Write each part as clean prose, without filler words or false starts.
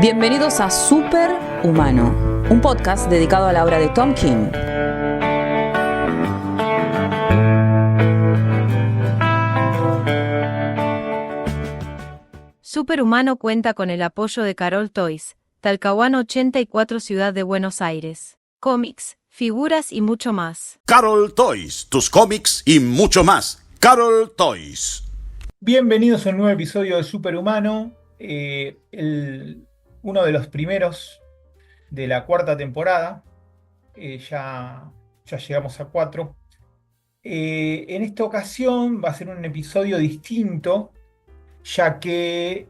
Bienvenidos a Super Humano, un podcast dedicado a la obra de Tom King. Super Humano cuenta con el apoyo de Carol Toys, Talcahuano 84, Ciudad de Buenos Aires. Cómics, figuras y mucho más. Carol Toys, tus cómics y mucho más. Carol Toys. Bienvenidos a un nuevo episodio de Superhumano, uno de los primeros de la cuarta temporada. Ya llegamos a 4. En esta ocasión va a ser un episodio distinto, ya que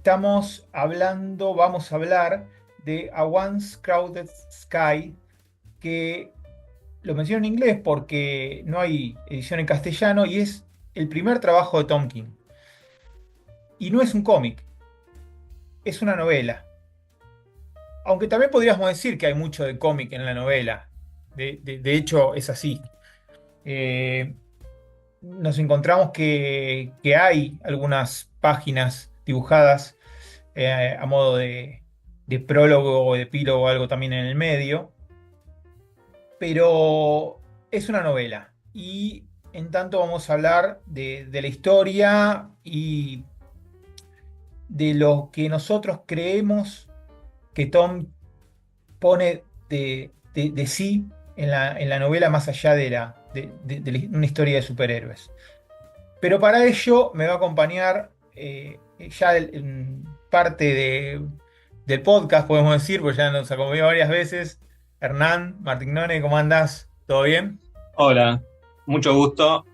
vamos a hablar de A Once Crowded Sky, que lo menciono en inglés porque no hay edición en castellano y es el primer trabajo de Tom King. Y no es un cómic, es una novela. Aunque también podríamos decir que hay mucho de cómic en la novela. De hecho, es así. Nos encontramos que hay algunas páginas dibujadas a modo de prólogo o de epílogo, algo también en el medio. Pero es una novela. Y en tanto vamos a hablar de la historia y de lo que nosotros creemos que Tom pone de sí en la novela, más allá de una historia de superhéroes. Pero para ello me va a acompañar ya en parte del podcast, podemos decir, porque ya nos acompañó varias veces, Hernán Martignone. ¿Cómo andás? ¿Todo bien? Hola, mucho gusto,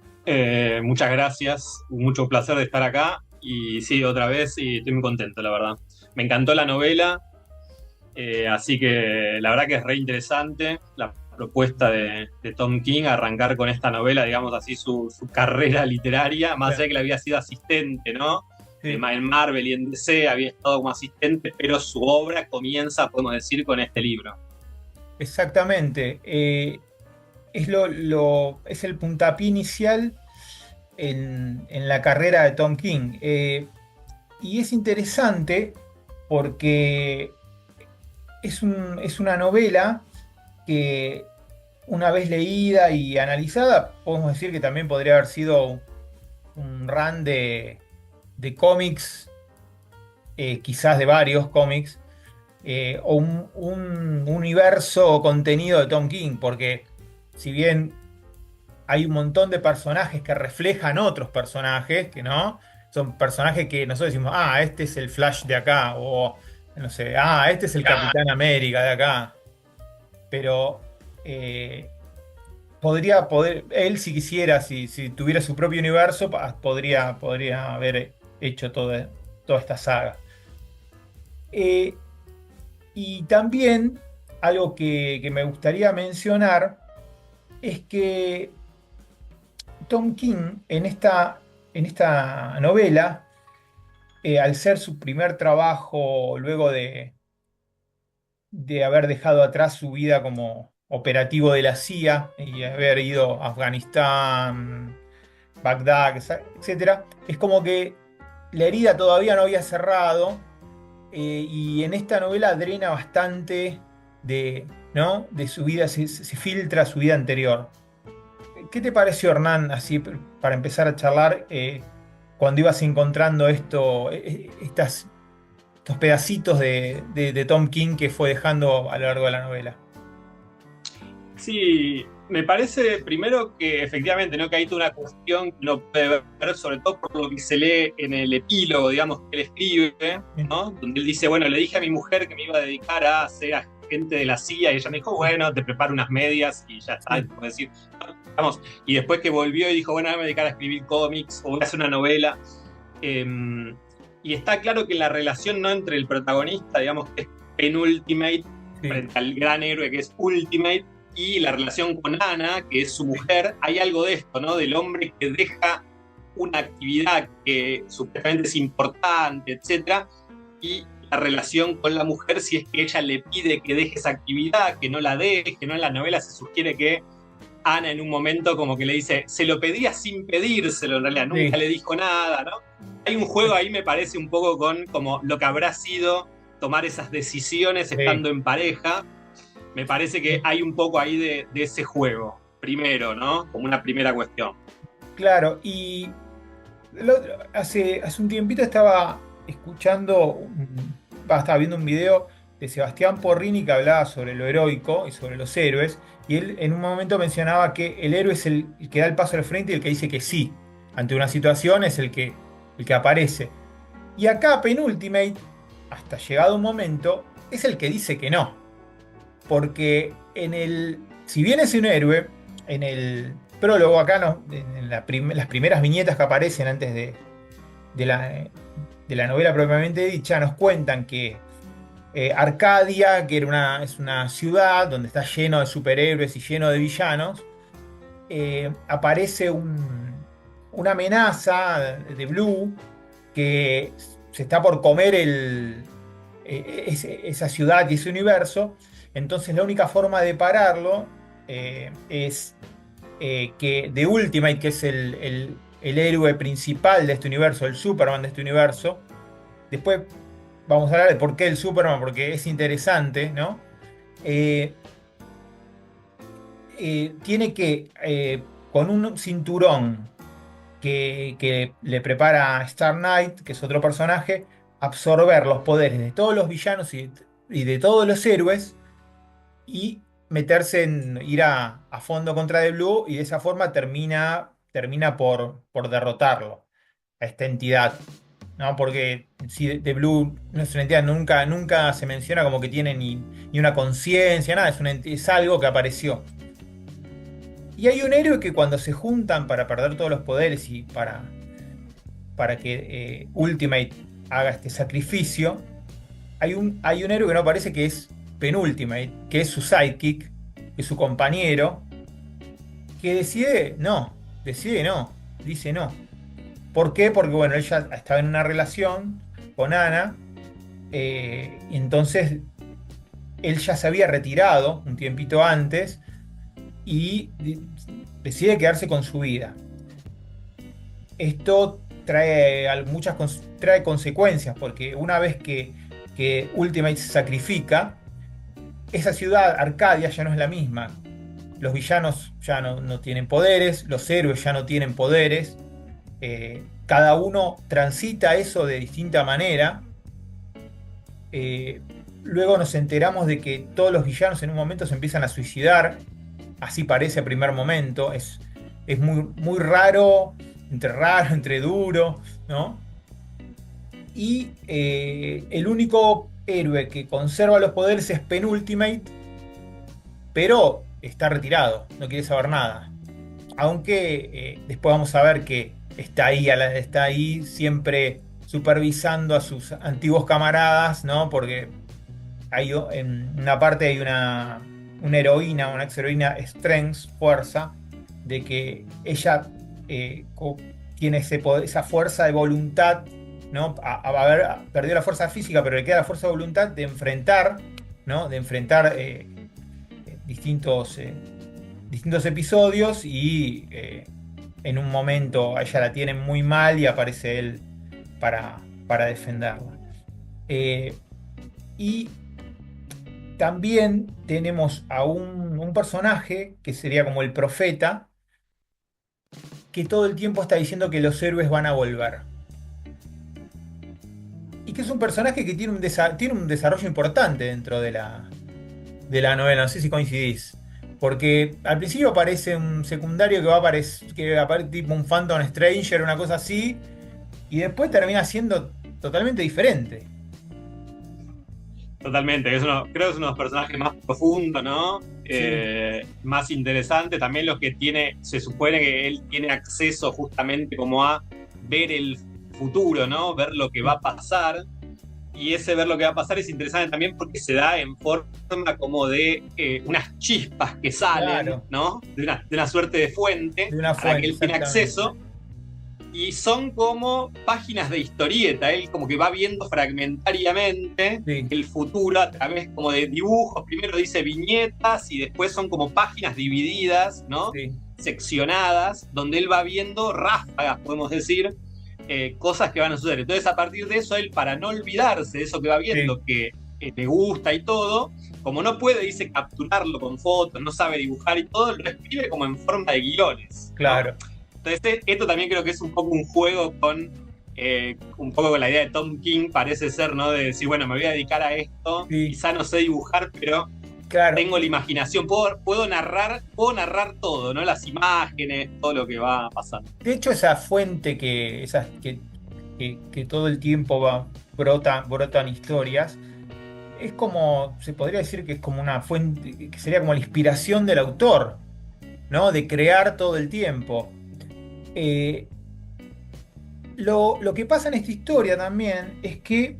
muchas gracias, mucho placer de estar acá y sí, otra vez, y estoy muy contento, la verdad. Me encantó la novela, así que la verdad que es re interesante la propuesta de Tom King, arrancar con esta novela, digamos así, su carrera literaria, más allá de que le había sido asistente, ¿no? Sí. En Marvel y en DC había estado como asistente, pero su obra comienza, podemos decir, con este libro. Exactamente. Es el puntapié inicial en la carrera de Tom King. Y es interesante porque es una novela que, una vez leída y analizada, podemos decir que también podría haber sido un run de cómics, quizás de varios cómics, o un universo o contenido de Tom King, porque si bien hay un montón de personajes que reflejan otros personajes, que no, son personajes que nosotros decimos, este es el Flash de acá, o no sé, este es el Capitán América de acá, pero él, si quisiera, si tuviera su propio universo, podría haber hecho toda esta saga. Y también algo que me gustaría mencionar es que Tom King en esta novela, al ser su primer trabajo luego de haber dejado atrás su vida como operativo de la CIA y haber ido a Afganistán, Bagdad, etc., es como que la herida todavía no había cerrado. Y en esta novela drena bastante de su vida, se filtra su vida anterior. ¿Qué te pareció, Hernán, así para empezar a charlar, cuando ibas encontrando estos pedacitos de Tom King que fue dejando a lo largo de la novela? Sí, me parece primero que efectivamente, ¿no? Que hay toda una cuestión que uno puede ver, sobre todo por lo que se lee en el epílogo, digamos, que él escribe, ¿no? Donde él dice, bueno, le dije a mi mujer que me iba a dedicar a ser agente de la CIA y ella me dijo, bueno, te preparo unas medias y ya está, puedo decir, vamos. Y después que volvió y dijo, bueno, me voy a dedicar a escribir cómics o voy a hacer una novela. Y está claro que la relación, ¿no?, entre el protagonista, digamos, que es Penultimate, frente al gran héroe que es Ultimate, y la relación con Ana, que es su mujer, hay algo de esto, ¿no? Del hombre que deja una actividad que supuestamente es importante, etc. Y la relación con la mujer, si es que ella le pide que deje esa actividad, que no la deje, ¿no? En la novela se sugiere que Ana en un momento como que le dice, se lo pedía sin pedírselo, en realidad nunca le dijo nada, ¿no? Hay un juego ahí, me parece, un poco con como lo que habrá sido tomar esas decisiones estando en pareja. Me parece que hay un poco ahí de ese juego, primero, ¿no? Como una primera cuestión. Claro, y hace un tiempito estaba estaba viendo un video de Sebastián Porrini que hablaba sobre lo heroico y sobre los héroes, y él en un momento mencionaba que el héroe es el que da el paso al frente y el que dice que sí. Ante una situación es el que aparece. Y acá Penultimate, hasta llegado un momento, es el que dice que no. Porque si bien es un héroe, en el prólogo acá, en las primeras viñetas que aparecen antes de la novela propiamente dicha, nos cuentan que Arcadia, que es una ciudad donde está lleno de superhéroes y lleno de villanos, aparece una amenaza de Blue que se está por comer esa ciudad y ese universo. Entonces la única forma de pararlo es que The Ultimate, que es el héroe principal de este universo, el Superman de este universo. Después vamos a hablar de por qué el Superman, porque es interesante, ¿no? Tiene que, con un cinturón que le prepara Star Knight, que es otro personaje, absorber los poderes de todos los villanos y de todos los héroes, y ir a fondo contra The Blue, y de esa forma termina por derrotarlo, a esta entidad, ¿no? Porque si The Blue no es una entidad, nunca se menciona como que tiene ni una conciencia, nada, es algo que apareció. Y hay un héroe que cuando se juntan para perder todos los poderes y para que Ultimate haga este sacrificio, hay un héroe que no aparece, que es Penultimate, que es su sidekick, que es su compañero, que dice no. ¿Por qué? Porque bueno, él ya estaba en una relación con Ana, y entonces él ya se había retirado un tiempito antes y decide quedarse con su vida. Esto trae consecuencias, porque una vez que Ultimate se sacrifica, esa ciudad, Arcadia, ya no es la misma. Los villanos ya no tienen poderes, los héroes ya no tienen poderes. Cada uno transita eso de distinta manera. Luego nos enteramos de que todos los villanos en un momento se empiezan a suicidar. Así parece a primer momento. Es muy, muy raro, entre duro, ¿no? Y el único héroe que conserva los poderes es Penultimate, pero está retirado, no quiere saber nada. Aunque después vamos a ver que está ahí siempre supervisando a sus antiguos camaradas, ¿no? Porque en una parte hay una heroína, una ex heroína, Strength, fuerza, de que ella tiene esa fuerza de voluntad, ¿no? Haber perdido la fuerza física, pero le queda la fuerza de voluntad de enfrentar, ¿no? De enfrentar distintos episodios, y en un momento a ella la tienen muy mal y aparece él para defenderla. Y también tenemos a un personaje que sería como el profeta, que todo el tiempo está diciendo que los héroes van a volver. Y que es un personaje que tiene un desarrollo importante dentro de la novela. No sé si coincidís. Porque al principio aparece un secundario que aparece tipo un Phantom Stranger, una cosa así, y después termina siendo totalmente diferente. Totalmente, creo que es uno de los personajes más profundos, ¿no? Sí. Más interesante. También lo que se supone que él tiene acceso justamente como a ver el futuro, ¿no? Ver lo que va a pasar. Y ese ver lo que va a pasar es interesante también porque se da en forma como de unas chispas que salen, claro, ¿no? De una suerte de fuente, a la que él tiene acceso. Y son como páginas de historieta. Él como que va viendo fragmentariamente, sí, el futuro a través como de dibujos. Primero dice viñetas y después son como páginas divididas, ¿no? Sí. Seccionadas, donde él va viendo ráfagas, podemos decir, cosas que van a suceder. Entonces, a partir de eso, él, para no olvidarse de eso que va viendo, Sí, que le gusta y todo, como no puede, dice, capturarlo con fotos, no sabe dibujar y todo, lo escribe como en forma de guiones, ¿no? claro. Entonces, esto también creo que es un poco un juego con un poco con la idea de Tom King, parece ser, ¿no? De decir, bueno, me voy a dedicar a esto, Sí, quizá no sé dibujar, pero claro. tengo la imaginación, puedo narrar todo, ¿no? Las imágenes, todo lo que va pasando. De hecho, esa fuente que todo el tiempo brotan historias, es como, se podría decir que es como una fuente, que sería como la inspiración del autor, ¿no? De crear todo el tiempo. Eh, lo que pasa en esta historia también es que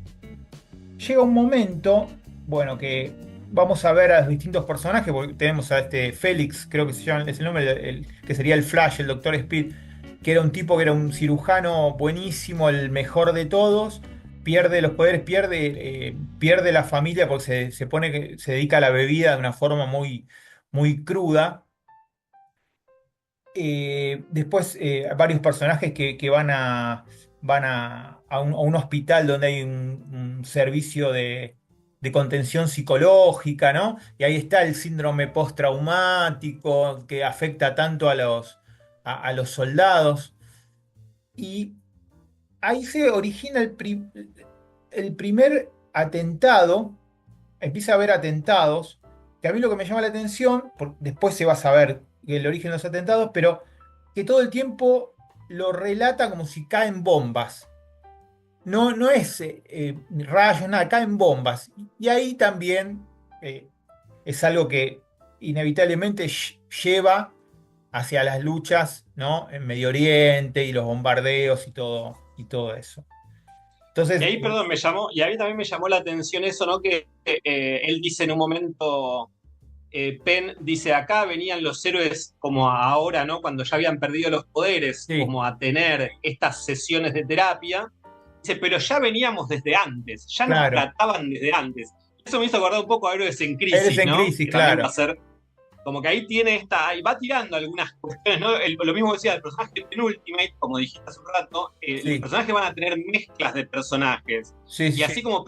llega un momento, bueno, que vamos a ver a los distintos personajes, porque tenemos a este Félix, creo que se llama, es el nombre, que sería el Flash, el Doctor Speed, que era un tipo que era un cirujano buenísimo, el mejor de todos, pierde los poderes, pierde la familia porque se pone que se dedica a la bebida de una forma muy cruda. Después varios personajes que van a un hospital donde hay un servicio de contención psicológica, ¿no? Y ahí está el síndrome postraumático que afecta tanto a los soldados. Y ahí se origina el primer atentado, empieza a haber atentados, que a mí lo que me llama la atención, después se va a saber el origen de los atentados, pero que todo el tiempo lo relata como si caen bombas. No, no es rayos, nada, caen bombas. Y ahí también eh, es algo que inevitablemente lleva hacia las luchas, ¿no? En Medio Oriente y los bombardeos y todo eso. Y Entonces, ahí, perdón, y a mí también me llamó la atención eso, ¿no? Que él dice en un momento, Penn dice, acá venían los héroes como ahora, ¿no? Cuando ya habían perdido los poderes, sí, como a tener estas sesiones de terapia. Dice, pero ya veníamos desde antes, ya nos claro. trataban desde antes. Eso me hizo acordar un poco a Héroes en Eres Crisis, en ¿no? crisis, Que también va a claro. ser como que ahí tiene y va tirando algunas cuestiones, ¿no? Lo mismo decía, el personaje en Ultimate, como dijiste hace un rato, los Sí, personajes van a tener mezclas de personajes. sí, Y sí, así como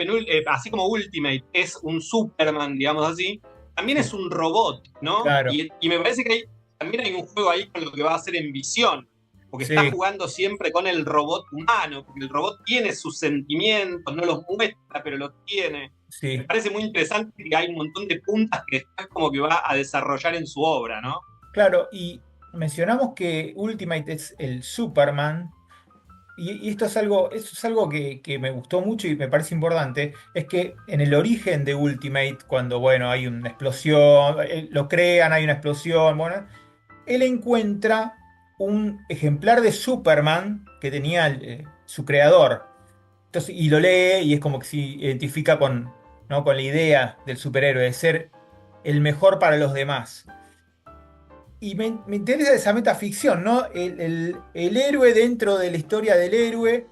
Ultimate es un Superman, digamos así, también es sí, un robot, ¿no? claro. Y me parece que también hay un juego ahí con lo que va a hacer en Visión, porque está Sí, jugando siempre con el robot humano, porque el robot tiene sus sentimientos, no los muestra, pero los tiene. Me sí. parece muy interesante que hay un montón de puntas que después como que va a desarrollar en su obra, ¿no? Claro, y mencionamos que Ultimate es el Superman, y esto es algo que me gustó mucho y me parece importante, es que en el origen de Ultimate, cuando, bueno, hay una explosión, lo crean, hay una explosión, bueno, él encuentra un ejemplar de Superman que tenía su creador. Entonces, y lo lee y es como que se identifica con, ¿no? Con la idea del superhéroe, de ser el mejor para los demás. Y me interesa esa metaficción, ¿no? El héroe dentro de la historia del héroe.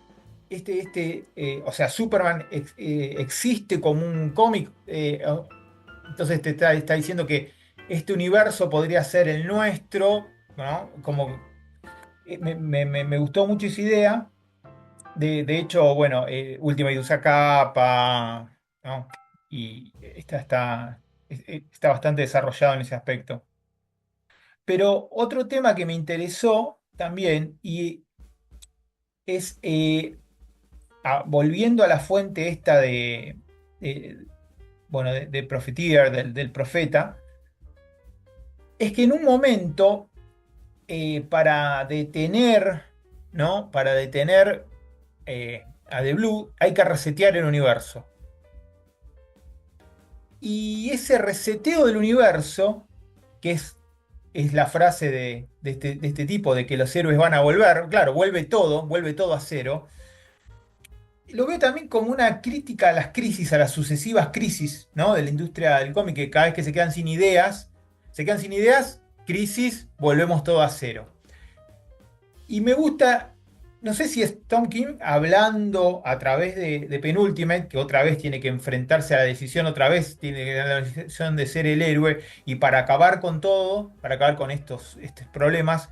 O sea, Superman existe como un cómic. Entonces está diciendo que este universo podría ser el nuestro, ¿no? Como me gustó mucho esa idea. De hecho, bueno, Ultimate usa capa, ¿no? Y está bastante desarrollado en ese aspecto. Pero otro tema que me interesó también, y es, volviendo a la fuente esta de, bueno, de Profeteer, del profeta, es que en un momento, para detener, ¿no? Para detener a The Blue, hay que resetear el universo. Y ese reseteo del universo, que es la frase de este tipo, de que los héroes van a volver, claro, vuelve todo a cero. Lo veo también como una crítica a las crisis, a las sucesivas crisis, ¿no? De la industria del cómic, que cada vez que se quedan sin ideas, crisis, volvemos todo a cero. Y me gusta, no sé si es Tom King hablando a través de Penultimate, que otra vez tiene que enfrentarse a la decisión, otra vez tiene que tener la decisión de ser el héroe, y para acabar con todo, para acabar con estos problemas,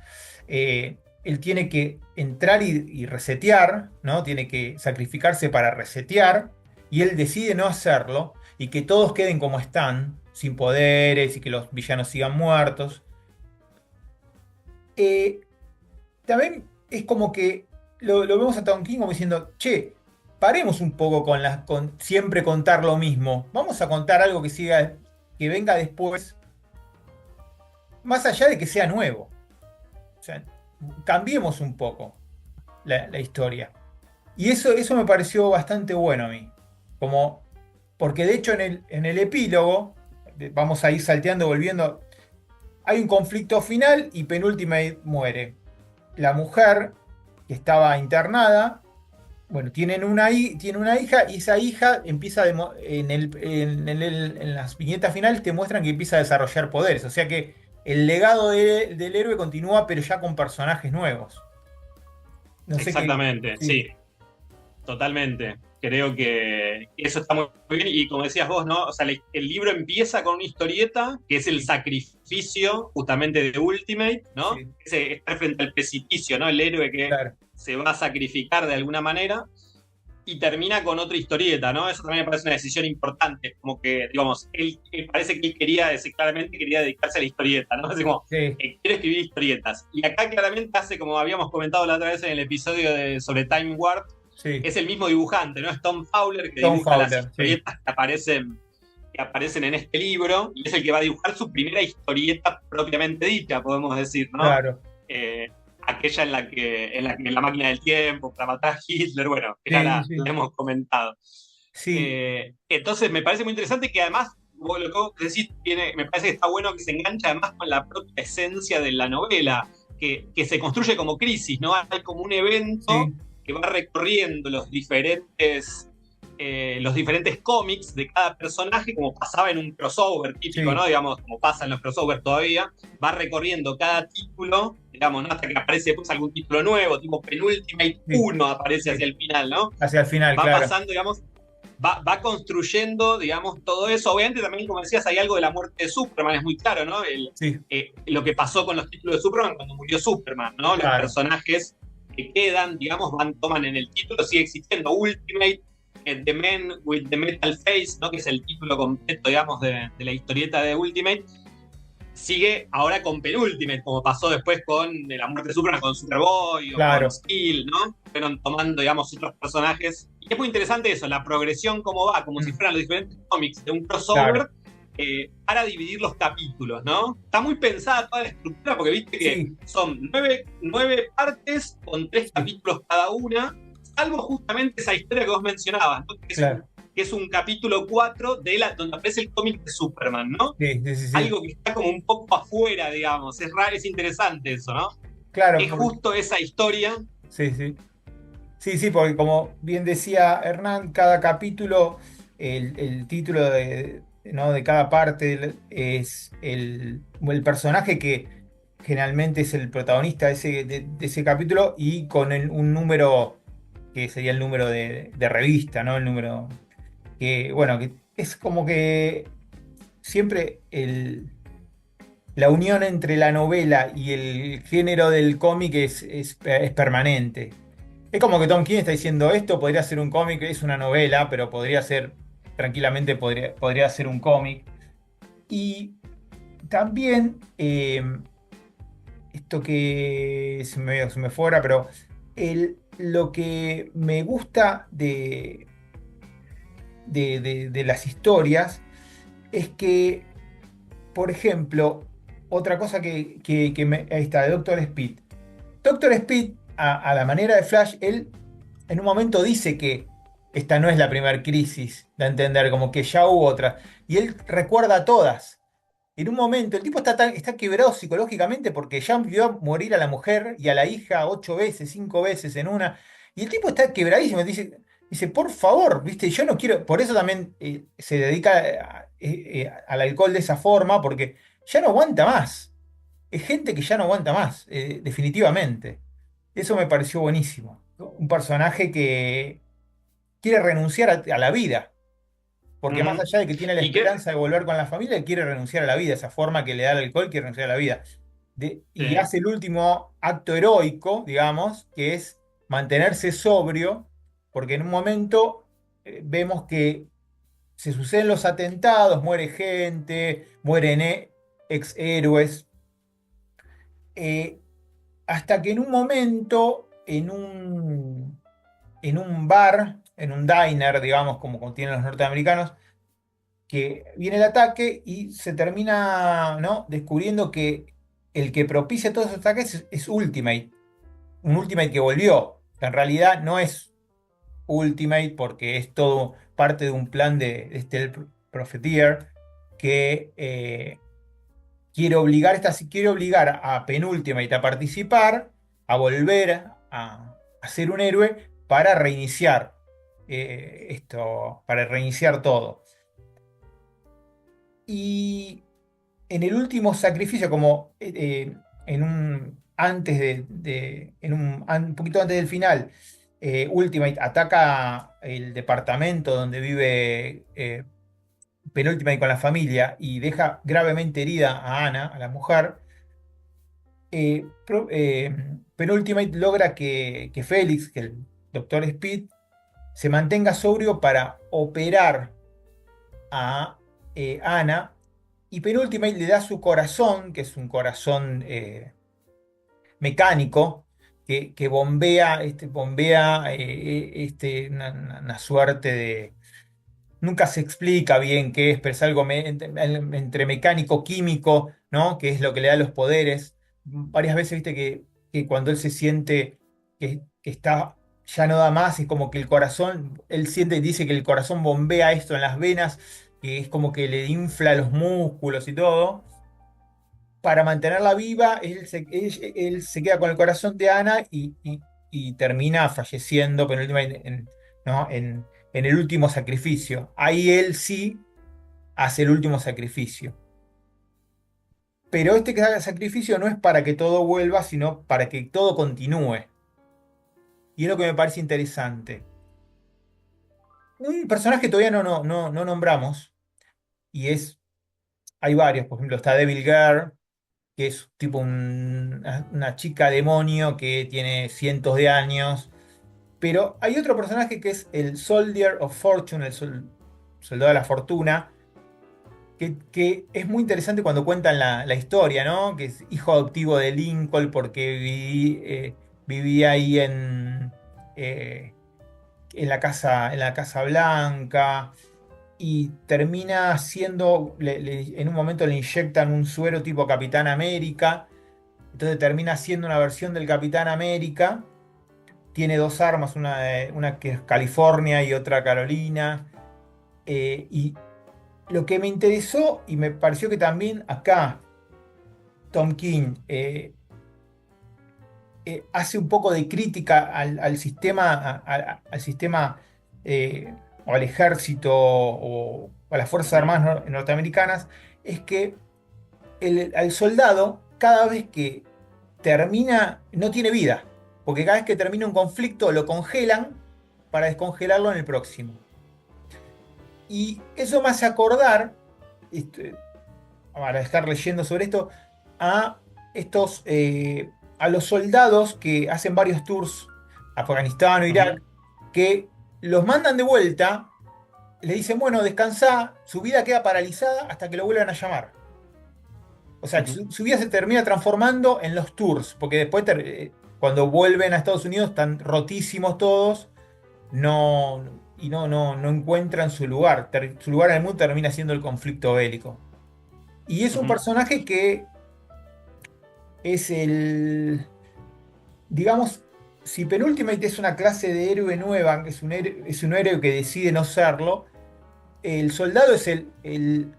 él tiene que entrar y resetear, ¿no? Tiene que sacrificarse para resetear, y él decide no hacerlo, y que todos queden como están, sin poderes, y que los villanos sigan muertos. Eh, También es como que lo vemos a Tom King como diciendo, che, paremos un poco con siempre contar lo mismo. Vamos a contar algo que venga después, más allá de que sea nuevo. O sea, cambiemos un poco la historia. Y eso me pareció bastante bueno a mí. Porque de hecho en el epílogo, vamos a ir salteando, volviendo, hay un conflicto final y Penultimate muere. La mujer que estaba internada, bueno, tiene una hija, y esa hija empieza en las viñetas finales te muestran que empieza a desarrollar poderes. O sea que el legado del héroe continúa, pero ya con personajes nuevos. No sé Exactamente, sí, totalmente. Creo que eso está muy bien. Y como decías vos, ¿no? O sea, el libro empieza con una historieta que es el sacrificio justamente de Ultimate, ¿no? Sí, Ese estar frente al precipicio, ¿no? El héroe que claro. se va a sacrificar de alguna manera. Y termina con otra historieta, ¿no? Eso también me parece una decisión importante. Como que, digamos, él parece que él claramente quería dedicarse a la historieta, ¿no? Es como, Sí, quiere escribir historietas. Y acá claramente hace, como habíamos comentado la otra vez en el episodio sobre Time Warp, sí. es el mismo dibujante, ¿no? Es Tom Fowler que Tom dibuja las Fowler, sí. historietas que aparecen en este libro, y es el que va a dibujar su primera historieta propiamente dicha, podemos decir, ¿no? Claro. Aquella en la máquina del tiempo, para matar a Hitler, bueno, que Sí, ya sí. la hemos comentado. Sí, Entonces me parece muy interesante que además, vos lo que vos decís, me parece que está bueno que se engancha además con la propia esencia de la novela, que se construye como crisis, ¿no? Hay como un evento sí, que va recorriendo los diferentes cómics de cada personaje, como pasaba en un crossover típico, sí. ¿no? Digamos, como pasa en los crossovers todavía, va recorriendo cada título, digamos, ¿no? Hasta que aparece después algún título nuevo, tipo Penultimate Sí, 1 aparece sí. hacia el final, ¿no? Hacia el final, Va claro. pasando, digamos, va construyendo, digamos, todo eso. Obviamente también, como decías, hay algo de la muerte de Superman, es muy claro, ¿no? Sí, Lo que pasó con los títulos de Superman cuando murió Superman, ¿no? Los claro. personajes que quedan, digamos, toman en el título, sigue existiendo Ultimate, The Man with the Metal Face, ¿no? Que es el título completo, digamos, de la historieta de Ultimate. Sigue ahora con Penultimate, como pasó después con la muerte de Superman, con Superboy o Claro. con Steel, ¿no? Fueron tomando, digamos, otros personajes. Y es muy interesante eso, la progresión, cómo va, como si fueran los diferentes cómics de un crossover, Claro. para dividir los capítulos, ¿no? Está muy pensada toda la estructura, porque viste que Sí, son nueve partes con 3 capítulos cada una, salvo justamente esa historia que vos mencionabas, ¿no? claro. Que es un capítulo 4 donde aparece el cómic de Superman, ¿no? Sí, sí, sí, sí. Algo que está como un poco afuera, digamos. Es raro, es interesante eso, ¿no? Claro, Es justo esa historia. sí, sí. Sí, sí, porque como bien decía Hernán, cada capítulo, el título ¿no? de cada parte es el personaje que generalmente es el protagonista de ese capítulo, y con un número que sería el número de revista, ¿no? El número que, bueno, que es como que siempre la unión entre la novela y el género del cómic es permanente. Es como que Tom King está diciendo, esto podría ser un cómic, es una novela, pero tranquilamente podría ser un cómic. Y también, esto que se me fue ahora, pero lo que me gusta de las historias es que, por ejemplo, otra cosa ahí está, de Doctor Speed. Doctor Speed, a la manera de Flash, él en un momento dice que esta no es la primera crisis, de entender, como que ya hubo otra. Y él recuerda todas. En un momento, el tipo está quebrado psicológicamente porque ya vio morir a la mujer y a la hija 8 veces, 5 veces en una. Y el tipo está quebradísimo. Dice, por favor, ¿viste? Yo no quiero. Por eso también se dedica al alcohol de esa forma, porque ya no aguanta más. Es gente que ya no aguanta más, definitivamente. Eso me pareció buenísimo, ¿no? Un personaje que quiere renunciar a la vida, porque más Uh-huh. allá de que tiene la Y que, esperanza de volver con la familia, él quiere renunciar a la vida. Esa forma que le da el alcohol, quiere renunciar a la vida. y Sí. hace el último acto heroico, digamos, que es mantenerse sobrio, porque en un momento vemos que se suceden los atentados, muere gente, mueren ex héroes, eh, hasta que en un momento, en un bar, en un diner, digamos, como tienen los norteamericanos, que viene el ataque y se termina, ¿no?, descubriendo que el que propicia todos esos ataques es Ultimate, un Ultimate que volvió. En realidad no es Ultimate porque es todo parte de un plan de este Profiteer que quiere obligar a Penultimate a participar, a volver a ser un héroe para reiniciar para reiniciar todo. Y en el último sacrificio, como en un antes un poquito antes del final, Ultimate ataca el departamento donde vive Penultimate con la familia y deja gravemente herida a Ana, a la mujer. Penultimate logra que Félix, que el Doctor Speed, se mantenga sobrio para operar a Ana, y Penultimate le da su corazón, que es un corazón mecánico, que bombea una suerte de... Nunca se explica bien qué es, pero es algo entre mecánico, químico, ¿no? Que es lo que le da los poderes. Varias veces viste que cuando él se siente que está, ya no da más, es como que el corazón, él siente y dice que el corazón bombea esto en las venas, que es como que le infla los músculos y todo. Para mantenerla viva, él se queda con el corazón de Ana y termina falleciendo penúltimamente ¿no? En el último sacrificio. Ahí él sí hace el último sacrificio. Pero este sacrificio no es para que todo vuelva, sino para que todo continúe. Y es lo que me parece interesante. Un personaje que todavía no nombramos, hay varios, por ejemplo, está Devil Girl, que es tipo una chica demonio que tiene cientos de años. Pero hay otro personaje que es el Soldier of Fortune, soldado de la fortuna, que es muy interesante cuando cuentan la historia, ¿no? Que es hijo adoptivo de Lincoln porque vivía ahí eh, en la Casa Blanca y termina siendo, en un momento le inyectan un suero tipo Capitán América, entonces termina siendo una versión del Capitán América. Tiene dos armas, una que es California y otra Carolina. Y lo que me interesó y me pareció que también acá Tom King hace un poco de crítica al sistema, al sistema o al ejército o a las Fuerzas Armadas norteamericanas, es que al soldado, cada vez que termina, no tiene vida, porque cada vez que termina un conflicto lo congelan para descongelarlo en el próximo. Y eso me hace acordar, para estar leyendo sobre esto, a estos a los soldados que hacen varios tours a Afganistán o Irak, que los mandan de vuelta, le dicen, bueno, descansá, su vida queda paralizada hasta que lo vuelvan a llamar. O sea, su vida se termina transformando en los tours, porque después, cuando vuelven a Estados Unidos, están rotísimos todos, no encuentran su lugar. Su lugar en el mundo termina siendo el conflicto bélico. Y es un personaje que es digamos, si Penultimate es una clase de héroe nueva, que es un héroe que decide no serlo, el soldado es el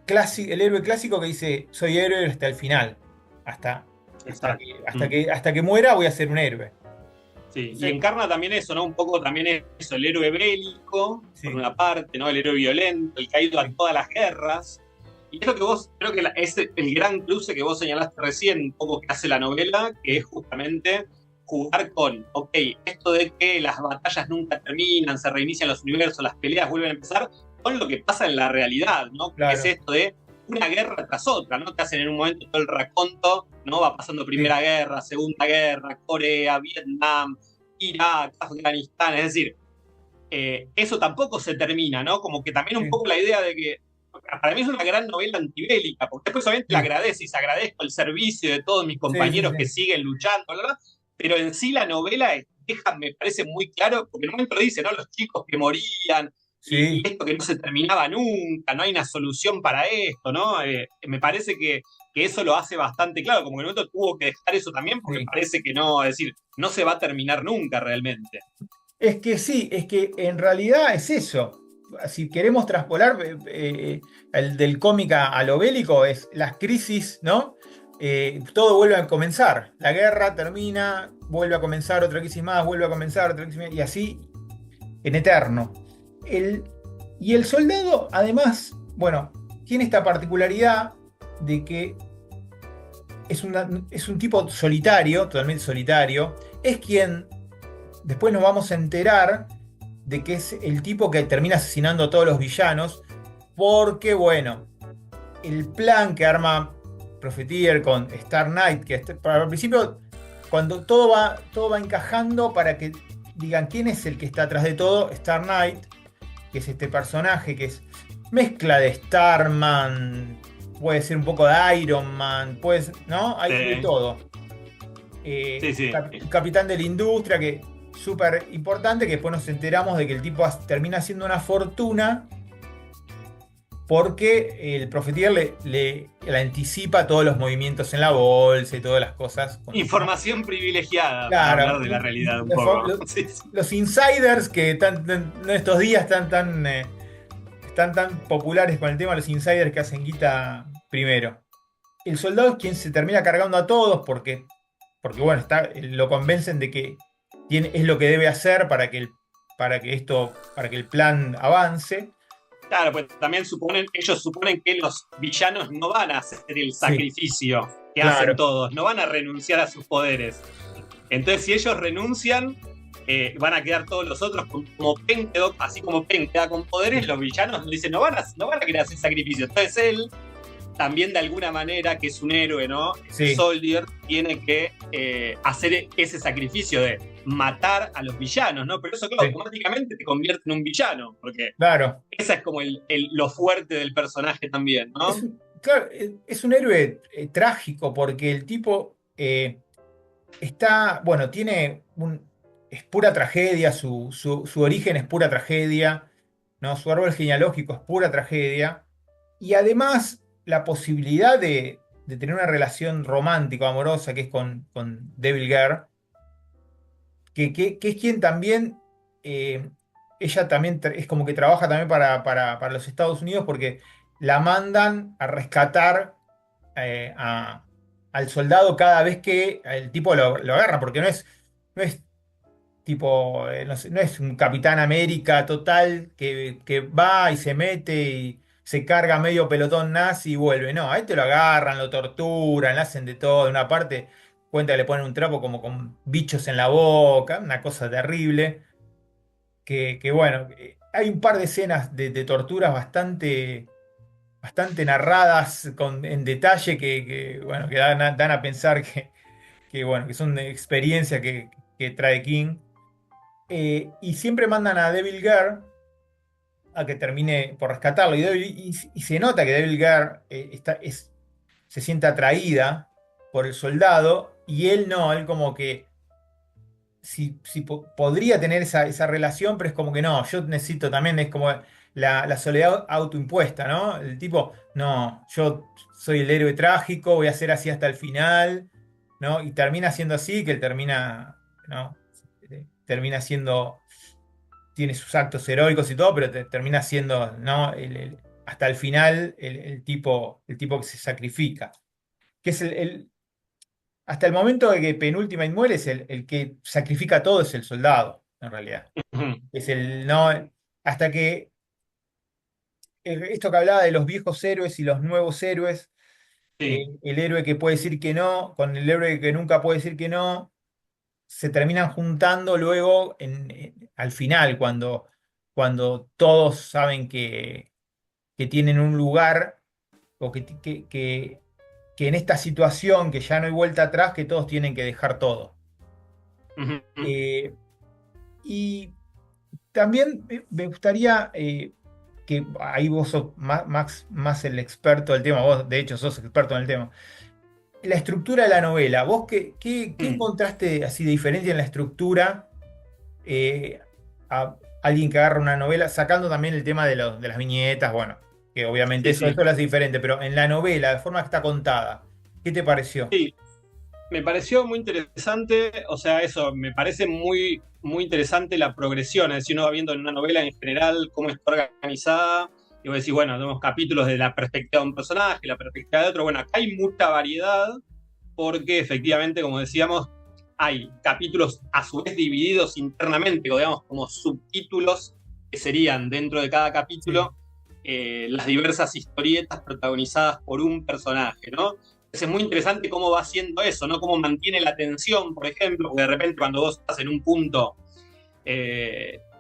héroe clásico que dice, soy héroe hasta el final. Hasta que muera voy a ser un héroe. Sí, y encarna también eso, ¿no? Un poco también eso, el héroe bélico, sí, por una parte, ¿no? El héroe violento, el que ha ido a todas las guerras. Y es lo que vos, creo que es el gran cruce que vos señalaste recién, un poco que hace la novela, que es justamente jugar con, ok, esto de que las batallas nunca terminan, se reinician los universos, las peleas vuelven a empezar, con lo que pasa en la realidad, ¿no? Claro. Que es esto de una guerra tras otra, ¿no? Te hacen en un momento todo el raconto, ¿no? Va pasando Primera Guerra, Segunda Guerra, Corea, Vietnam, Irak, Afganistán, es decir, eso tampoco se termina, ¿no? Como que también un poco la idea de que, para mí es una gran novela antibélica, porque después obviamente la agradezco el servicio de todos mis compañeros que siguen luchando, ¿verdad? Pero en sí la novela deja, me parece muy claro, porque en un momento lo dice, ¿no? Los chicos que morían, y esto que no se terminaba nunca, no hay una solución para esto, ¿no? Me parece que eso lo hace bastante claro, como que en un momento tuvo que dejar eso también, porque parece que no, es decir, no se va a terminar nunca realmente. Es que sí, es que en realidad es eso. Si queremos traspolar el del cómic a lo bélico, es las crisis, ¿no? Todo vuelve a comenzar. La guerra termina, vuelve a comenzar otra crisis más, vuelve a comenzar otra crisis más, y así en eterno. Y el soldado, además, bueno, tiene esta particularidad de que es un tipo solitario, totalmente solitario. Es quien después nos vamos a enterar de que es el tipo que termina asesinando a todos los villanos, porque, bueno, el plan que arma Profiteer con Star Knight, que al principio, cuando todo va encajando para que digan quién es el que está atrás de todo, Star Knight, que es este personaje que es mezcla de Starman, puede ser un poco de Iron Man, ¿no? Hay de todo. Capitán de la industria, que súper importante, que después nos enteramos de que el tipo termina haciendo una fortuna porque el Profiteer le anticipa todos los movimientos en la bolsa y todas las cosas. Información privilegiada, claro, para hablar de la realidad un poco. Los insiders que en estos días están tan populares con el tema, los insiders que hacen guita primero. El soldado es quien se termina cargando a todos porque bueno, lo convencen de que es lo que debe hacer para que el plan avance. Claro, pues también ellos suponen que los villanos no van a hacer el sacrificio que hacen todos, no van a renunciar a sus poderes. Entonces, si ellos renuncian, van a quedar todos los otros como Pen quedó, así como Pen queda con poderes, los villanos dicen, no van a querer hacer sacrificio. Entonces él también de alguna manera, que es un héroe, ¿no? Soldier tiene que hacer ese sacrificio de matar a los villanos, ¿no? Pero eso, claro, automáticamente te convierte en un villano, porque esa es como lo fuerte del personaje también, ¿no? Es un héroe trágico, porque el tipo es pura tragedia, su origen es pura tragedia, ¿no? Su árbol genealógico es pura tragedia, y además la posibilidad de tener una relación romántica, amorosa, que es con Devil Girl, que es quien también, ella también es como que trabaja también para los Estados Unidos, porque la mandan a rescatar al soldado cada vez que el tipo lo agarra, porque no es tipo, no es un Capitán América total que va y se mete y se carga medio pelotón nazi y vuelve. No, a este lo agarran, lo torturan, le hacen de todo. En una parte cuenta que le ponen un trapo como con bichos en la boca, una cosa terrible. Que bueno, hay un par de escenas de torturas bastante narradas en detalle bueno, que dan a pensar bueno, que son experiencias que trae King. Y siempre mandan a Devil Girl a que termine por rescatarlo. Y se nota que Devil Girl se siente atraída por el soldado, y él no, él como que podría tener esa relación, pero es como que no, yo necesito también, es como la soledad autoimpuesta, ¿no? El tipo, no, yo soy el héroe trágico, voy a ser así hasta el final, ¿no? Y termina siendo así, que él termina, ¿no? Termina siendo, tiene sus actos heroicos y todo, pero termina siendo, ¿no? Hasta el final el tipo que se sacrifica. Que es hasta el momento de que Penultimate muere, es el que sacrifica todo, es el soldado, en realidad. Es no, hasta que esto que hablaba de los viejos héroes y los nuevos héroes, el héroe que puede decir que no, con el héroe que nunca puede decir que no, se terminan juntando luego al final, cuando todos saben que tienen un lugar o que en esta situación que ya no hay vuelta atrás, que todos tienen que dejar todo. Ujú. Y también me gustaría que ahí vos sos más el experto del tema, vos de hecho sos experto en el tema. La estructura de la novela, ¿vos qué encontraste así de diferencia en la estructura a alguien que agarra una novela, sacando también el tema de las viñetas, bueno, que obviamente Sí, eso lo hace diferente, pero en la novela, de forma que está contada, ¿qué te pareció? sí. Me pareció muy interesante, o sea, eso, me parece muy, muy interesante la progresión, es decir, uno va viendo en una novela en general cómo está organizada, y vos decís, bueno, tenemos capítulos de la perspectiva de un personaje, la perspectiva de otro, bueno, acá hay mucha variedad, porque efectivamente, como decíamos, hay capítulos a su vez divididos internamente, o digamos, como subtítulos, que serían dentro de cada capítulo las diversas historietas protagonizadas por un personaje, ¿no? Es muy interesante cómo va haciendo eso, ¿no? Cómo mantiene la tensión, por ejemplo, porque de repente cuando vos estás en un punto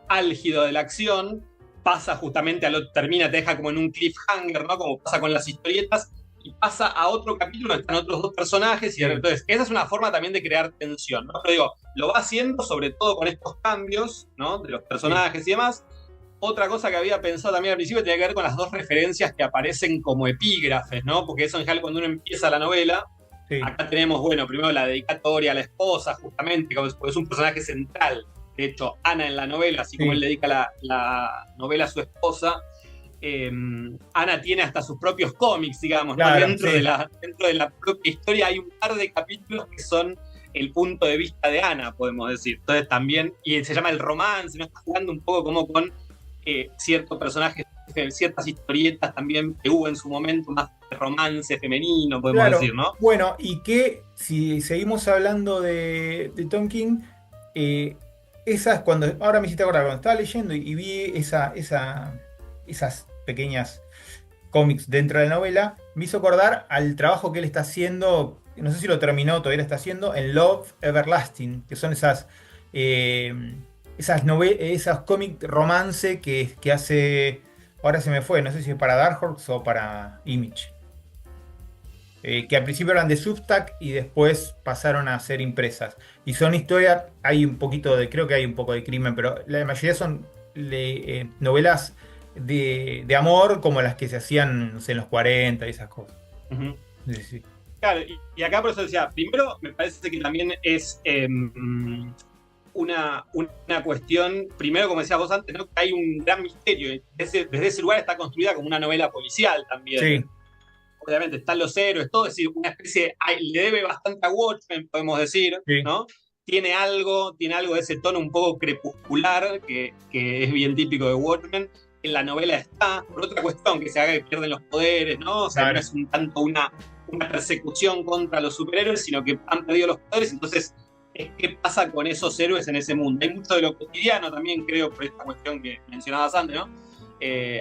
álgido de la acción, pasa justamente a lo termina, te deja como en un cliffhanger, ¿no? Como pasa con las historietas, y pasa a otro capítulo donde están otros dos personajes, y entonces esa es una forma también de crear tensión, ¿no? Pero digo, lo va haciendo sobre todo con estos cambios, ¿no? De los personajes y demás. Otra cosa que había pensado también al principio tenía que ver con las dos referencias que aparecen como epígrafes, ¿no? Porque eso en general cuando uno empieza la novela, Sí, acá tenemos, bueno, primero la dedicatoria a la esposa, justamente, porque es un personaje central. De hecho, Ana en la novela, así como sí, él dedica la novela a su esposa, Ana tiene hasta sus propios cómics, digamos, ¿no? claro, Dentro sí, de la propia historia hay un par de capítulos que son el punto de vista de Ana, podemos decir. Entonces también, y se llama el romance, ¿no? Está jugando un poco como con ciertos personajes, ciertas historietas también que hubo en su momento, más de romance femenino, podemos claro. decir, ¿no? Bueno, y que si seguimos hablando de Tom King, esas cuando, ahora me hiciste acordar, cuando estaba leyendo y vi esas pequeñas cómics dentro de la novela, me hizo acordar al trabajo que él está haciendo, no sé si lo terminó, todavía lo está haciendo, en Love Everlasting, que son esas cómics romance que hace, ahora se me fue, no sé si es para Dark Horse o para Image. Que al principio eran de Substack y después pasaron a ser impresas. Y son historias, creo que hay un poco de crimen, pero la mayoría son novelas de amor como las que se hacían, no sé, en los 40 y esas cosas. Ujú. Sí, sí. Claro, y acá por eso decía, primero me parece que también es una cuestión, primero como decías vos antes, ¿no? Que hay un gran misterio. Desde ese lugar está construida como una novela policial también. Sí, Obviamente están los héroes, todo, es decir, una especie, le debe bastante a Watchmen, podemos decir, sí, ¿no? Tiene algo de ese tono un poco crepuscular, que es bien típico de Watchmen. En la novela está, por otra cuestión, que se haga que pierden los poderes, ¿no? O sea, claro. no es tanto una persecución contra los superhéroes, sino que han perdido los poderes, entonces qué pasa con esos héroes en ese mundo. Hay mucho de lo cotidiano también, creo, por esta cuestión que mencionabas antes, ¿no?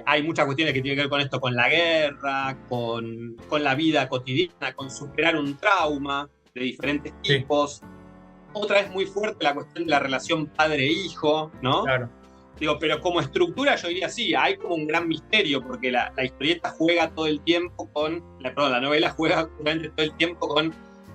Hay muchas cuestiones que tienen que ver con esto, con la guerra, con la vida cotidiana, con superar un trauma de diferentes Sí, tipos. Otra vez muy fuerte la cuestión de la relación padre-hijo, ¿no? claro. Digo, pero como estructura yo diría sí, hay como un gran misterio, porque la historieta juega todo el tiempo la novela juega justamente todo el tiempo con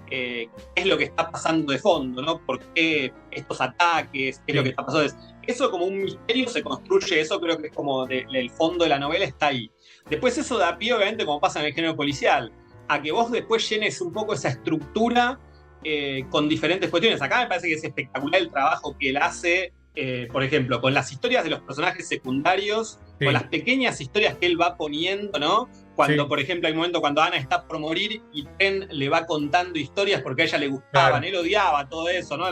qué es lo que está pasando de fondo, ¿no? ¿Por qué estos ataques? ¿Qué es lo que está pasando? Eso como un misterio se construye, eso creo que es como el fondo de la novela está ahí. Después eso da pie, obviamente, como pasa en el género policial, a que vos después llenes un poco esa estructura con diferentes cuestiones. Acá me parece que es espectacular el trabajo que él hace, por ejemplo, con las historias de los personajes secundarios, Sí, con las pequeñas historias que él va poniendo, ¿no? Cuando, sí, por ejemplo, hay un momento cuando Ana está por morir y Ten le va contando historias porque a ella le gustaban, claro. él odiaba todo eso, ¿no?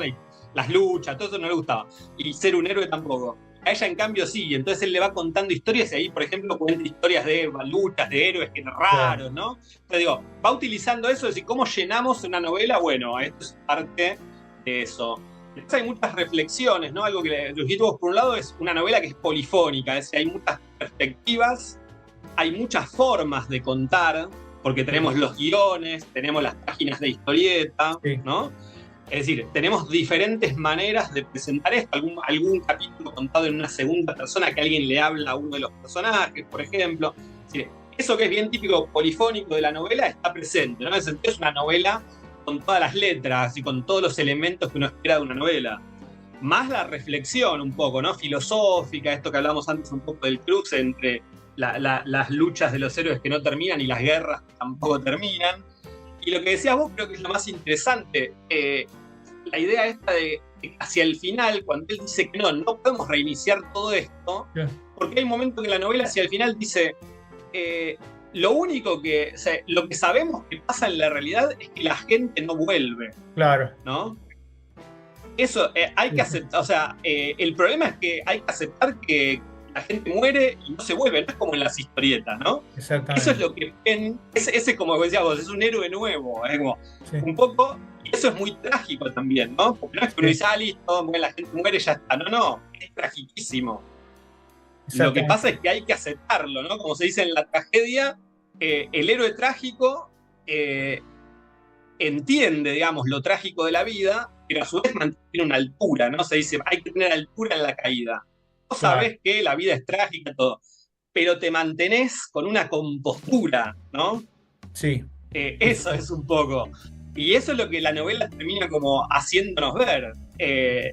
Las luchas, todo eso no le gustaba. Y ser un héroe tampoco. A ella, en cambio, sí. Entonces él le va contando historias y ahí, por ejemplo, cuenta historias de luchas, de héroes que raros, ¿no? Entonces digo, va utilizando eso, es decir, ¿cómo llenamos una novela? Bueno, esto es parte de eso. Después hay muchas reflexiones, ¿no? Algo que los dijiste vos, por un lado, es una novela que es polifónica, es decir, hay muchas perspectivas, hay muchas formas de contar, porque tenemos los guiones, tenemos las páginas de historieta, Sí. ¿no? Es decir, tenemos diferentes maneras de presentar esto. Algún capítulo contado en una segunda persona que alguien le habla a uno de los personajes, por ejemplo. Es decir, eso que es bien típico polifónico de la novela está presente, ¿no? En ese sentido es una novela con todas las letras y con todos los elementos que uno espera de una novela. Más la reflexión un poco, ¿no? Filosófica, esto que hablamos antes un poco del crux entre las luchas de los héroes que no terminan y las guerras que tampoco terminan. Y lo que decías vos creo que es lo más interesante. La idea esta de hacia el final, cuando él dice que no podemos reiniciar todo esto, porque hay un momento que la novela hacia el final dice, lo único que, o sea, lo que sabemos que pasa en la realidad es que la gente no vuelve. Claro. ¿No? Eso hay que aceptar, o sea, el problema es que hay que aceptar que la gente muere y no se vuelve, no es como en las historietas, ¿no? Exactamente. Eso es lo que ven, ese como decías vos, es un héroe nuevo, es como un poco, y eso es muy trágico también, ¿no? Porque no es que uno dice, listo, la gente muere y ya está, no, es tragiquísimo. Lo que pasa es que hay que aceptarlo, ¿no? Como se dice en la tragedia, el héroe trágico entiende, digamos, lo trágico de la vida, pero a su vez mantiene una altura, ¿no? Se dice, hay que tener altura en la caída. Vos sabés que la vida es trágica, todo, pero te mantenés con una compostura, ¿no? Sí. Eso es un poco. Y eso es lo que la novela termina como haciéndonos ver.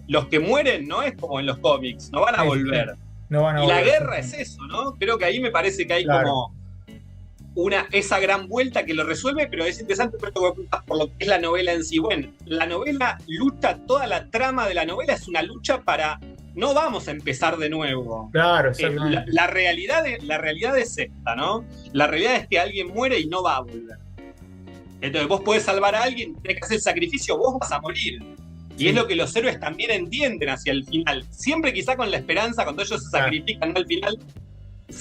Los que mueren no es como en los cómics, no van a volver. No van a y volver. la guerra es eso, ¿no? Creo que ahí me parece que hay como esa gran vuelta que lo resuelve, pero es interesante por lo que es la novela en sí. Bueno, la novela lucha, toda la trama de la novela es una lucha para no vamos a empezar de nuevo. Claro, la realidad es esta, ¿no? La realidad es que alguien muere y no va a volver. Entonces vos podés salvar a alguien, tenés que hacer el sacrificio, vos vas a morir. Y es lo que los héroes también entienden hacia el final. Siempre quizá con la esperanza, cuando ellos se sacrifican al final,